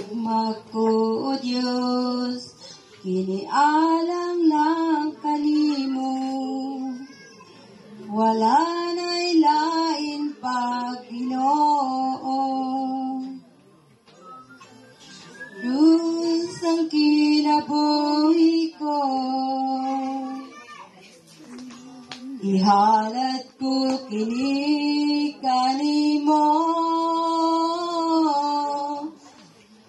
gugma ko, O Diyos, kinialang ng kanimo. Wala na'y lain pa, Ginoo. Diyos ang kinabuhi ko, ihalad ko kini kanimo.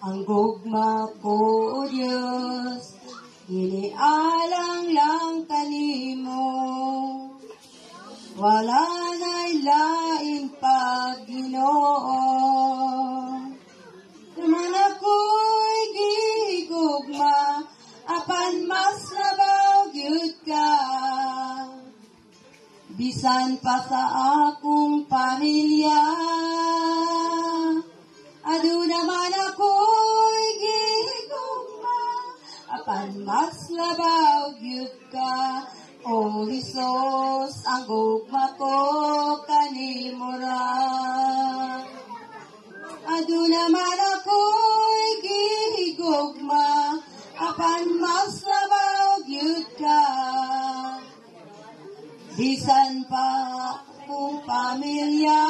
Ang gugma ko, O Diyos, inialang lang kanimo. Wala na'y lain pa, Ginoo. Naman ako'y gigugma, apan mas labaw gyud ka. Bisan pa sa akong pamilya, adu naman ako'y gigugma, apan mas labaw gyud ka. O Hesus, ang gugma ko kanimo ra. Adu naman ako'y gigugma, apan mas labaw gyud ka. Bisan pa akong pamilya,